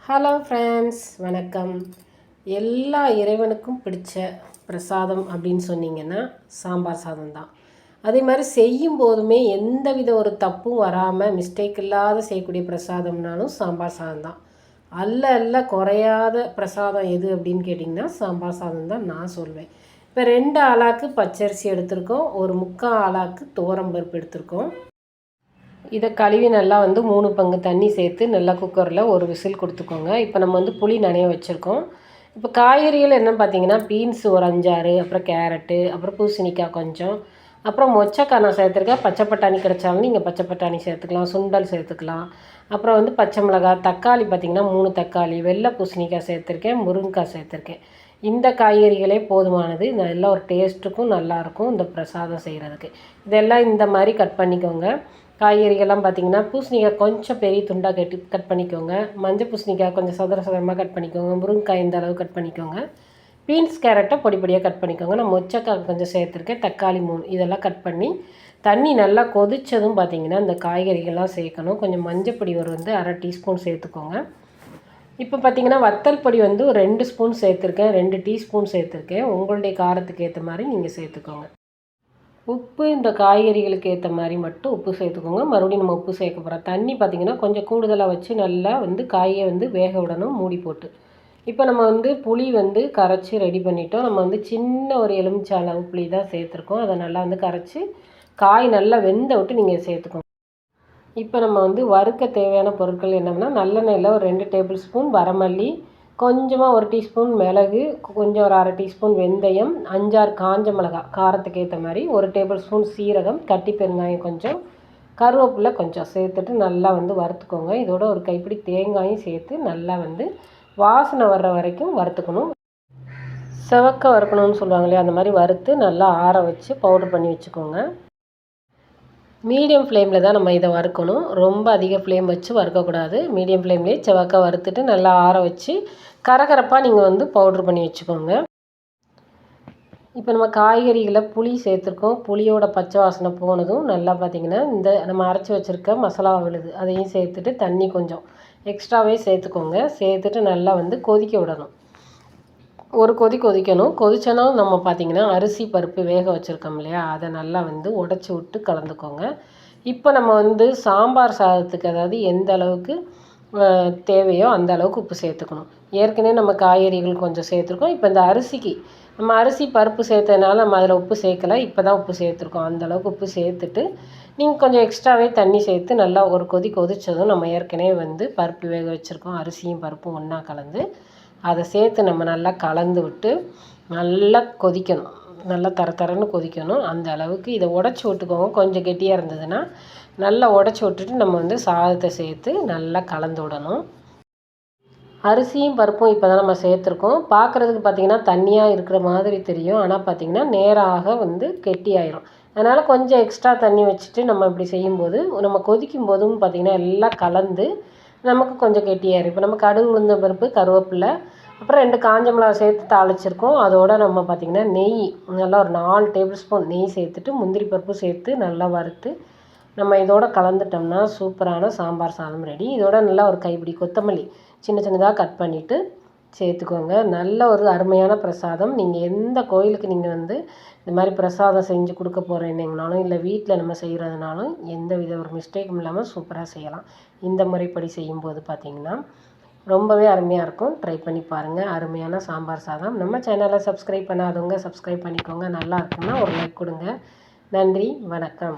Hello friends, வணக்கம். எல்லா இறைவனுக்கும் பிடிச்ச பிரசாதம் அப்படின்னு சொன்னிங்கன்னா சாம்பார் சாதம் தான். அதே மாதிரி செய்யும் போதுமே எந்த வித ஒரு தப்பும் வராமல் மிஸ்டேக் இல்லாத செய்யக்கூடிய பிரசாதம்னாலும் சாம்பார் சாதம் தான். அல்ல குறையாத பிரசாதம் எது அப்படின்னு கேட்டிங்கன்னா சாம்பார் சாதம் தான் நான் சொல்வேன். இப்போ 2 ஆளாக்கு பச்சரிசி எடுத்திருக்கோம், ஒரு 3/4 ஆளாக்கு துவரம்பருப்பு எடுத்திருக்கோம். இதை கழுவி நல்லா 3 பங்கு தண்ணி சேர்த்து நல்லா குக்கரில் ஒரு விசில் கொடுத்துக்கோங்க. இப்போ நம்ம புளி நனைய வச்சுருக்கோம். இப்போ காய்கறிகள் என்னன்னு பார்த்தீங்கன்னா பீன்ஸ் ஒரு 5, 6, அப்புறம் கேரட்டு, அப்புறம் பூசணிக்காய் கொஞ்சம், அப்புறம் மொச்சக்காய் நான் சேர்த்துருக்கேன். பச்சை பட்டாணி கிடைச்சாலும் நீங்கள் பச்சை பட்டாணி சேர்த்துக்கலாம், சுண்டல் சேர்த்துக்கலாம். அப்புறம் பச்சை மிளகாய், தக்காளி பார்த்திங்கன்னா 3 தக்காளி, வெள்ளை பூசணிக்காய் சேர்த்துருக்கேன், முருங்கைக்காய் சேர்த்துருக்கேன். இந்த காய்கறிகளே போதுமானது. நல்லா ஒரு டேஸ்ட்டுக்கும் நல்லாயிருக்கும் இந்த பிரசாதம் செய்கிறதுக்கு. இதெல்லாம் இந்த மாதிரி கட் பண்ணிக்கோங்க. காய்கறிகள்லாம் பார்த்திங்கன்னா பூசணிக்காய் கொஞ்சம் பெரிய துண்டாக கட் பண்ணிக்கோங்க. மஞ்சள் பூசணிக்காய் கொஞ்சம் சதுரமாக கட் பண்ணிக்கோங்க. முருங்கைக்காய் இந்த அளவு கட் பண்ணிக்கோங்க. பீன்ஸ் கேரட்டை பொடி பொடியாக கட் பண்ணிக்கோங்க. நான் மொச்சக்காய் கொஞ்சம் சேர்த்துருக்கேன். தக்காளி 3 இதெல்லாம் கட் பண்ணி தண்ணி நல்லா கொதித்ததும் பார்த்திங்கன்னா இந்த காய்கறிகள்லாம் சேர்க்கணும். கொஞ்சம் மஞ்சப்பொடி ஒரு 1/2 டீஸ்பூன் சேர்த்துக்கோங்க. இப்போ பார்த்திங்கன்னா வத்தல் பொடி ஒரு 2 ஸ்பூன் சேர்த்துருக்கேன், 2 டீஸ்பூன் சேர்த்துருக்கேன். உங்களுடைய காரத்துக்கு ஏற்ற மாதிரி நீங்கள் சேர்த்துக்கோங்க. உப்பு இந்த காய்கறிகளுக்கு ஏற்ற மாதிரி மட்டும் உப்பு சேர்த்துக்கோங்க. மறுபடியும் நம்ம உப்பு சேர்க்க போகிறோம். தண்ணி பார்த்திங்கன்னா கொஞ்சம் கூடுதலாக வச்சு நல்லா காயை வேக விடணும் மூடி போட்டு. இப்போ நம்ம புளி கரைச்சி ரெடி பண்ணிட்டோம். நம்ம சின்ன ஒரு எலுமிச்சை அளவு புளி தான் சேர்த்துருக்கோம். அதை நல்லா கரைச்சி காய் நல்லா வெந்த விட்டு நீங்கள் சேர்த்துக்கோங்க. இப்போ நம்ம வறுக்க தேவையான பொருட்கள் என்னென்னா நல்லெண்ணெயில் ஒரு 2 டேபிள் ஸ்பூன் வரமல்லி, கொஞ்சமாக 1 டீஸ்பூன் மிளகு, கொஞ்சம் ஒரு 1/2 டீஸ்பூன் வெந்தயம், 5, 6 காஞ்ச மிளகாய் காரத்துக்கு ஏற்ற மாதிரி, 1 டேபிள் ஸ்பூன் சீரகம், கட்டி பெருங்காயம் கொஞ்சம், கருவேப்பிலை கொஞ்சம் சேர்த்துட்டு நல்லா வறுத்துக்கோங்க. இதோட ஒரு கைப்பிடி தேங்காயும் சேர்த்து நல்லா வாசனை வர்ற வரைக்கும் வறுத்துக்கணும். செவக்க வறுக்கணும்னு சொல்லுவாங்க இல்லையா, அந்த மாதிரி வறுத்து நல்லா ஆற வச்சு பவுடர் பண்ணி வச்சுக்கோங்க. மீடியம் ஃப்ளேமில் தான் நம்ம இதை வறுக்கணும். ரொம்ப அதிக ஃப்ளேம் வச்சு வறுக்கக்கூடாது. மீடியம் ஃப்ளேம்லேயே செவக்க வறுத்துட்டு நல்லா ஆற வச்சு கரகரப்பாக நீங்கள் பவுட்ரு பண்ணி வச்சுக்கோங்க. இப்போ நம்ம காய்கறிகளை புளி சேர்த்துருக்கோம். புளியோட பச்சை வாசனை போனதும் நல்லா பார்த்திங்கன்னா இந்த நம்ம அரைச்சி வச்சுருக்க மசாலா விழுது அதையும் சேர்த்துட்டு தண்ணி கொஞ்சம் எக்ஸ்ட்ராவே சேர்த்துக்கோங்க. சேர்த்துட்டு நல்லா கொதிக்க விடணும். ஒரு கொதிக்கணும். கொதிச்சோன்னா நம்ம பார்த்திங்கன்னா அரிசி பருப்பு வேக வச்சுருக்கோம் இல்லையா, அதை நல்லா உடச்சி விட்டு கலந்துக்கோங்க. இப்போ நம்ம சாம்பார் சாதத்துக்கு அதாவது எந்த அளவுக்கு தேவையோ அந்த அளவுக்கு உப்பு சேர்த்துக்கணும். ஏற்கனவே நம்ம காய்கறிகள் கொஞ்சம் சேர்த்துருக்கோம். இப்போ இந்த அரிசிக்கு நம்ம அரிசி பருப்பு சேர்த்ததுனால நம்ம அதில் உப்பு சேர்க்கலை. இப்போ தான் உப்பு சேர்த்துருக்கோம். அந்தளவுக்கு உப்பு சேர்த்துட்டு நீங்கள் கொஞ்சம் எக்ஸ்ட்ராவே தண்ணி சேர்த்து நல்லா ஒரு கொதித்ததும் நம்ம ஏற்கனவே பருப்பு வேக வச்சுருக்கோம். அரிசியும் பருப்பும் ஒன்றா கலந்து அதை சேர்த்து நம்ம நல்லா கலந்து விட்டு நல்லா கொதிக்கணும். நல்லா தரன்னு கொதிக்கணும். அந்த அளவுக்கு இதை உடச்சி விட்டுக்கோங்க. கொஞ்சம் கெட்டியாக இருந்ததுன்னா நல்லா உடச்சி விட்டுட்டு நம்ம சாதத்தை சேர்த்து நல்லா கலந்து விடணும். அரிசியும் பருப்பும் இப்போ தான் நம்ம சேர்த்துருக்கோம். பார்க்குறதுக்கு பார்த்திங்கன்னா தண்ணியாக இருக்கிற மாதிரி தெரியும். ஆனால் பார்த்திங்கன்னா நேராக கெட்டியாயிரும். அதனால் கொஞ்சம் எக்ஸ்ட்ரா தண்ணி வச்சுட்டு நம்ம இப்படி செய்யும்போது நம்ம கொதிக்கும் போதும் பார்த்திங்கன்னா எல்லாம் கலந்து நமக்கு கொஞ்சம் கெட்டியாயிரும். இப்போ நம்ம கடுகு, உளுந்தம் பருப்பு, கருவேப்பிலை, அப்புறம் 2 காஞ்ச மிளகா சேர்த்து தாளிச்சிருக்கோம். அதோடு நம்ம பார்த்திங்கன்னா நெய் நல்லா ஒரு 4 டேபிள் ஸ்பூன் நெய் சேர்த்துட்டு முந்திரி பருப்பு சேர்த்து நல்லா வறுத்து நம்ம இதோட கலந்துட்டோம்னா சூப்பரான சாம்பார் சாதம் ரெடி. இதோட நல்லா ஒரு கைப்பிடி கொத்தமல்லி சின்னதாக கட் பண்ணிவிட்டு சேர்த்துக்கோங்க. நல்ல ஒரு அருமையான பிரசாதம். நீங்கள் எந்த கோயிலுக்கு நீங்கள் இந்த மாதிரி பிரசாதம் செஞ்சு கொடுக்க போகிறீங்கனாலும் இல்லை வீட்டில் நம்ம செய்கிறதுனாலும் எந்த வித ஒரு மிஸ்டேக்கும் இல்லாமல் சூப்பராக செய்யலாம். இந்த முறைப்படி செய்யும்போது பார்த்திங்கன்னா ரொம்பவே அருமையாக இருக்கும். ட்ரை பண்ணி பாருங்கள். அருமையான சாம்பார் சாதம். நம்ம சேனலை சப்ஸ்கிரைப் பண்ணாதவங்க சப்ஸ்கிரைப் பண்ணிக்கோங்க. நல்லா இருக்குன்னா ஒரு லைக் கொடுங்க. நன்றி, வணக்கம்.